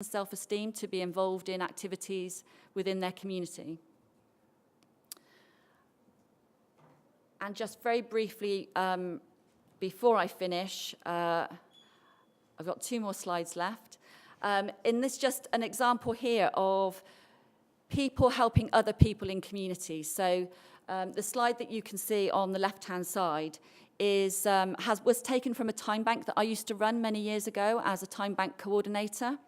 self-esteem to be involved in activities within their community. And just very briefly, before I finish, I've got 2 more slides left. In this, just an example here of people helping other people in communities. So the slide that you can see on the left-hand side was taken from a time bank that I used to run many years ago as a time bank coordinator.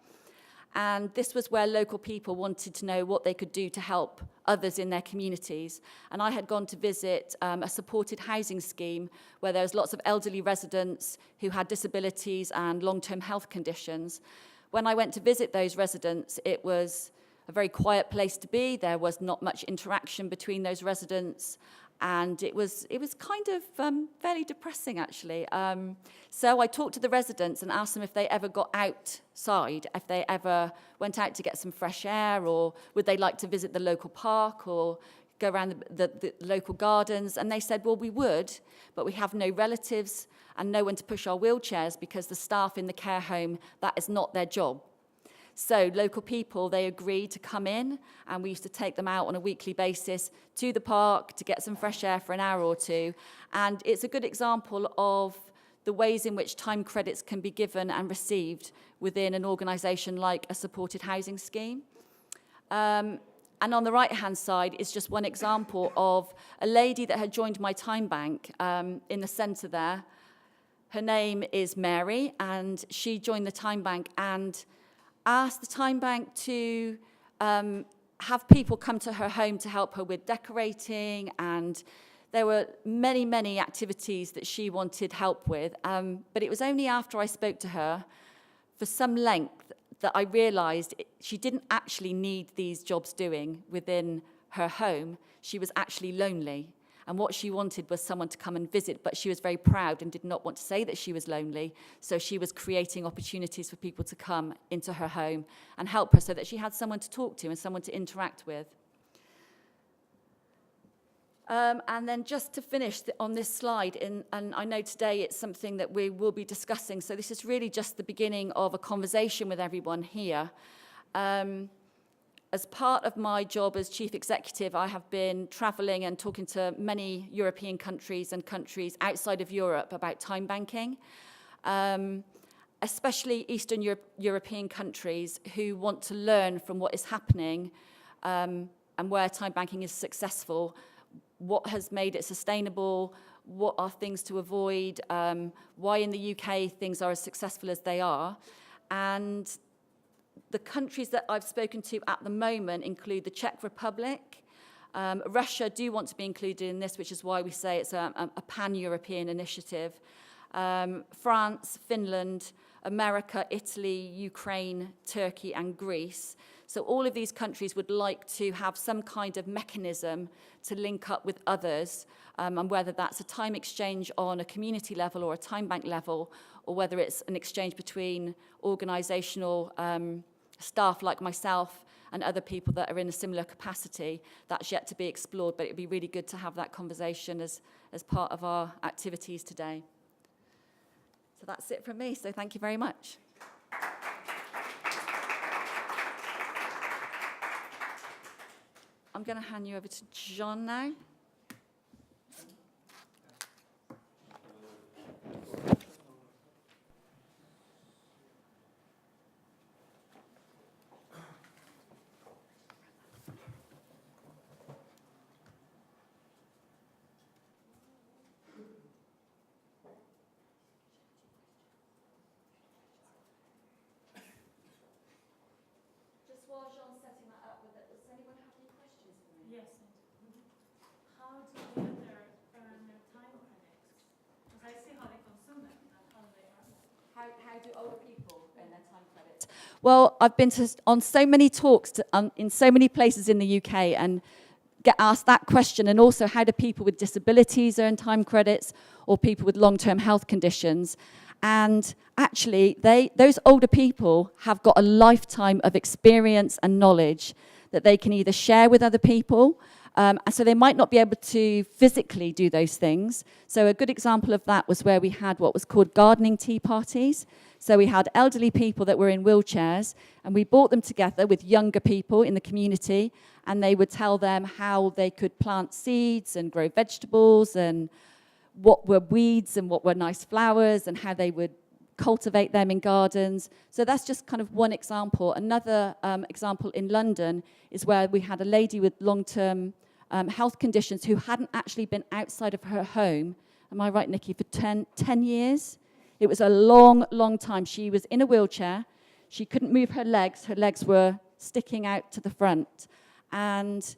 And this was where local people wanted to know what they could do to help others in their communities. And I had gone to visit a supported housing scheme where there was lots of elderly residents who had disabilities and long-term health conditions. When I went to visit those residents, it was a very quiet place to be. There was not much interaction between those residents. And it was kind of fairly depressing, actually. So I talked to the residents and asked them if they ever got outside, if they ever went out to get some fresh air, or would they like to visit the local park or go around the local gardens. And they said, well, we would, but we have no relatives and no one to push our wheelchairs because the staff in the care home, that is not their job. So local people, they agreed to come in, and we used to take them out on a weekly basis to the park to get some fresh air for an hour or 2. And it's a good example of the ways in which time credits can be given and received within an organisation like a supported housing scheme. And on the right-hand side is just one example of a lady that had joined my time bank in the centre there. Her name is Mary, and she joined the time bank and asked the time bank to have people come to her home to help her with decorating, and there were many, many activities that she wanted help with. But it was only after I spoke to her for some length that I realised she didn't actually need these jobs doing within her home. She was actually lonely. And what she wanted was someone to come and visit, but she was very proud and did not want to say that she was lonely. So she was creating opportunities for people to come into her home and help her so that she had someone to talk to and someone to interact with. And then just to finish on this slide, and I know today it's something that we will be discussing, so this is really just the beginning of a conversation with everyone here. As part of my job as chief executive, I have been traveling and talking to many European countries and countries outside of Europe about time banking, especially Eastern European countries who want to learn from what is happening and where time banking is successful, what has made it sustainable, what are things to avoid, why in the UK things are as successful as they are. And the countries that I've spoken to at the moment include the Czech Republic. Russia do want to be included in this, which is why we say it's a pan-European initiative. France, Finland, America, Italy, Ukraine, Turkey, and Greece. So all of these countries would like to have some kind of mechanism to link up with others, and whether that's a time exchange on a community level or a time bank level, or whether it's an exchange between organisational staff like myself and other people that are in a similar capacity. That's yet to be explored, but it'd be really good to have that conversation as part of our activities today. So that's it from me, so thank you very much. I'm going to hand you over to John now. While Jean's setting that up, does anyone have any questions for me? Yes. How do the other earn their time credits? Because I see how they consume them, not how they earn them. How do older people earn their time credits? Well, I've been on so many talks in so many places in the UK and get asked that question, and also how do people with disabilities earn time credits, or people with long-term health conditions. And actually, those older people have got a lifetime of experience and knowledge that they can either share with other people, and so they might not be able to physically do those things. So a good example of that was where we had what was called gardening tea parties. So we had elderly people that were in wheelchairs, and we brought them together with younger people in the community, and they would tell them how they could plant seeds and grow vegetables, and what were weeds and what were nice flowers, and how they would cultivate them in gardens. So that's just kind of one example. Another example in London is where we had a lady with long-term health conditions who hadn't actually been outside of her home, am I right, Nikki, for 10 years? It was a long, long time. She was in a wheelchair. She couldn't move her legs. Her legs were sticking out to the front. And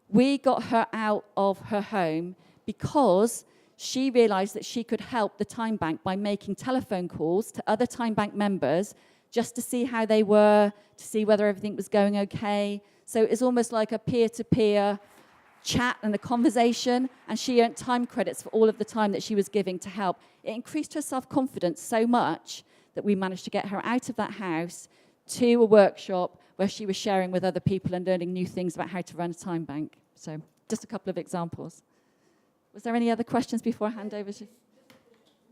we got her out of her home because she realized that she could help the Time Bank by making telephone calls to other Time Bank members just to see how they were, to see whether everything was going okay. So it's almost like a peer-to-peer chat and a conversation, and she earned time credits for all of the time that she was giving to help. It increased her self-confidence so much that we managed to get her out of that house to a workshop where she was sharing with other people and learning new things about how to run a time bank. So just a couple of examples. Was there any other questions before I hand over to...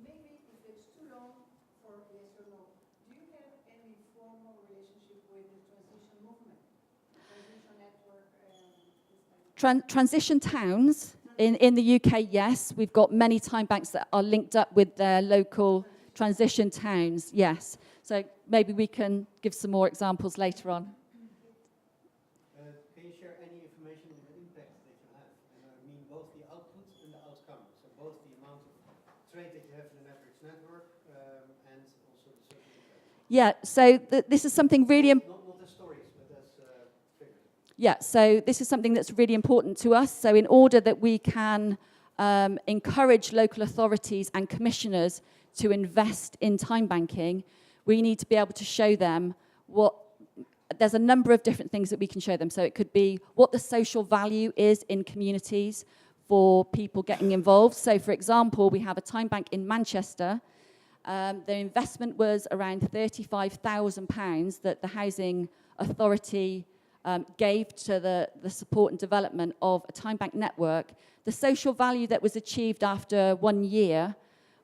Maybe if it's too long for yes or no, do you have any formal relationship with the transition movement? Transition network and Transition towns in the UK, yes. We've got many time banks that are linked up with their local transition towns, yes. So maybe we can give some more examples later on. Can you share any information on the impact that you have? And I mean both the output and the outcome. So both the amount of trade that you have in the networks network and also the social impact. Yeah, so this is something really important. Not as stories, but as figures. Yeah, so this is something that's really important to us. So in order that we can encourage local authorities and commissioners to invest in time banking, we need to be able to show them there's a number of different things that we can show them. So it could be what the social value is in communities for people getting involved. So for example, we have a time bank in Manchester. The investment was around £35,000 that the Housing Authority gave to the support and development of a time bank network. The social value that was achieved after 1 year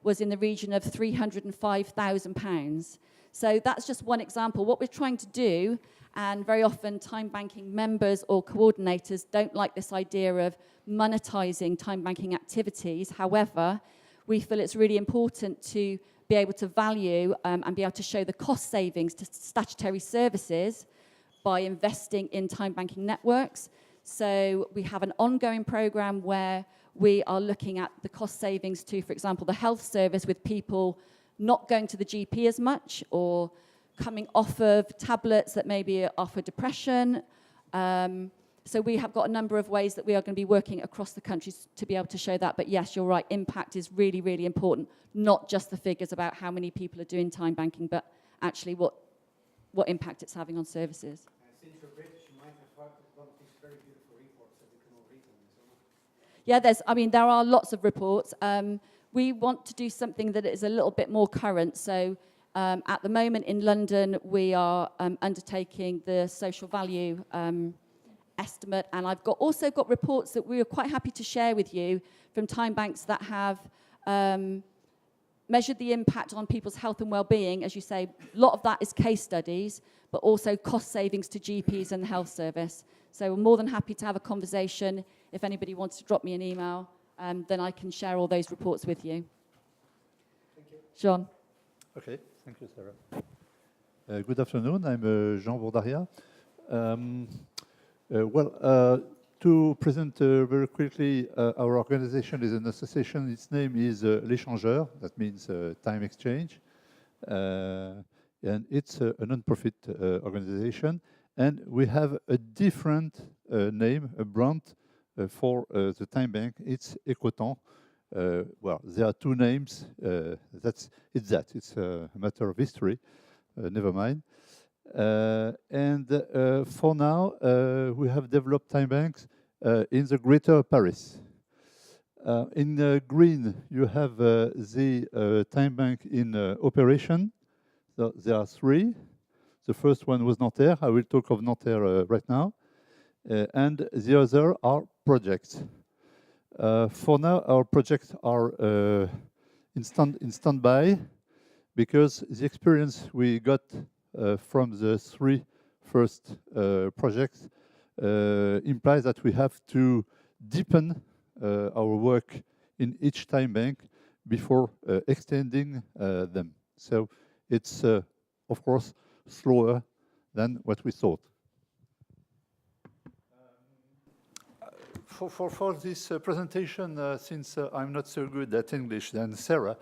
was in the region of £305,000. So that's just one example. What we're trying to do, and very often time banking members or coordinators don't like this idea of monetizing time banking activities. However, we feel it's really important to be able to value and be able to show the cost savings to statutory services by investing in time banking networks. So we have an ongoing program where we are looking at the cost savings to, for example, the health service with people not going to the GP as much or coming off of tablets that maybe offer depression. So we have got a number of ways that we are going to be working across the country to be able to show that. But yes, you're right, impact is really, really important. Not just the figures about how many people are doing time banking, but actually what impact it's having on services. Since you're British, you might have one of these very beautiful reports that we can all read on this. Yeah, there are lots of reports. We want to do something that is a little bit more current. So at the moment in London, we are undertaking the social value estimate. And I've also got reports that we are quite happy to share with you from time banks that have measured the impact on people's health and well-being. As you say, a lot of that is case studies, but also cost savings to GPs and the health service. So we're more than happy to have a conversation. If anybody wants to drop me an email, then I can share all those reports with you. Thank you. Jean. Okay, thank you, Sarah. Good afternoon, I'm Jean Bourdaria. To present very quickly, our organization is an association. Its name is L'Échangeur, that means time exchange. And it's a non-profit organization. And we have a different name, a brand for the time bank. It's Ecotemps. Well, there are two names. It's a matter of history. Never mind. For now, we have developed time banks in the Greater Paris. In green, you have the time bank in operation. So there are three. The first one was Nanterre. I will talk of Nanterre right now. And the other are projects. For now, our projects are in standby, because the experience we got from the 3 first projects implies that we have to deepen our work in each time bank before extending them. So it's, of course, slower than what we thought. For this presentation, since I'm not so good at English than Sarah,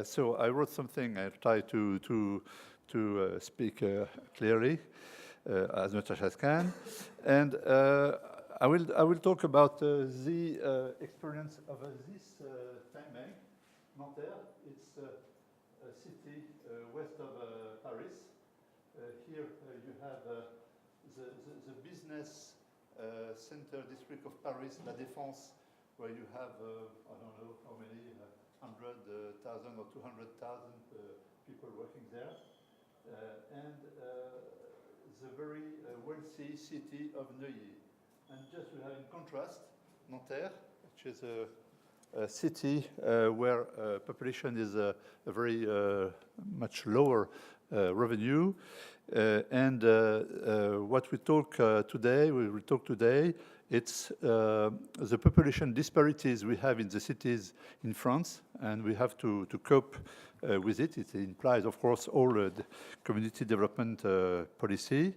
so I wrote something. I try to speak clearly as much as I can, and I will talk about the experience of this time bank, Nanterre. It's a city west of Paris. Here you have the business center district of Paris, La Défense, where you have, I don't know how many, 100,000 or 200,000 people working there. And the very wealthy city of Neuilly. And just we have in contrast, Nanterre, which is a city where population is a very much lower revenue. And what we talk today, it's the population disparities we have in the cities in France, and we have to cope with it. It implies, of course, all the community development policy.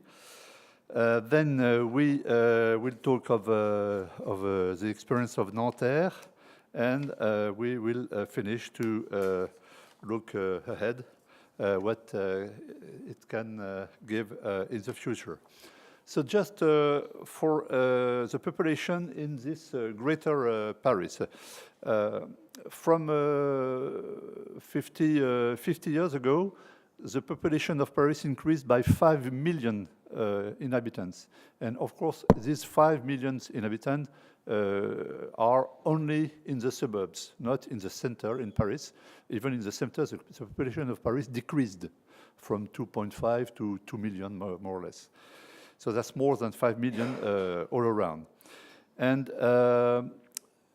Then we will talk of the experience of Nanterre, and we will finish to look ahead what it can give in the future. So just for the population in this greater Paris, from 50 years ago, the population of Paris increased by 5 million inhabitants. And of course, these 5 million inhabitants are only in the suburbs, not in the center in Paris. Even in the center, the population of Paris decreased from 2.5 to 2 million, more or less. So that's more than 5 million all around. And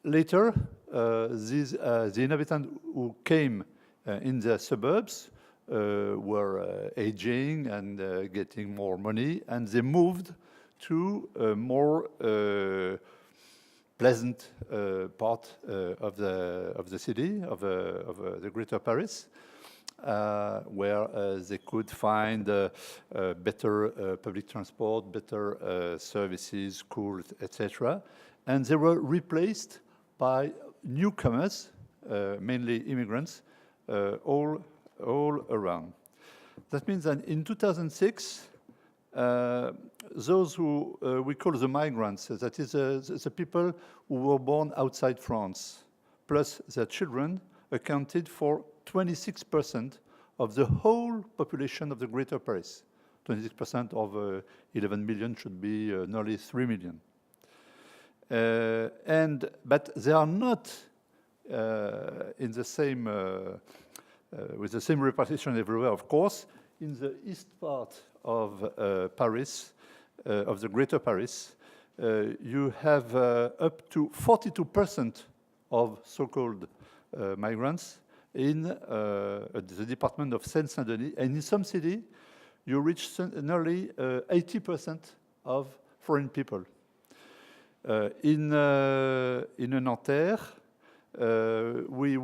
later, the inhabitants who came in the suburbs were aging and getting more money, and they moved to a more pleasant part of the city, of the greater Paris, where they could find better public transport, better services, schools, etc. And they were replaced by newcomers, mainly immigrants, all around. That means that in 2006, those who we call the migrants, that is the people who were born outside France, plus their children, accounted for 26% of the whole population of the Greater Paris. 26% of 11 million should be nearly 3 million. But they are not in the same, with the same repartition everywhere, of course. In the east part of Paris, of the Greater Paris, you have up to 42% of so-called migrants in the department of Seine-Saint-Denis, and in some city, you reach nearly 80% of foreign people. In Nanterre, we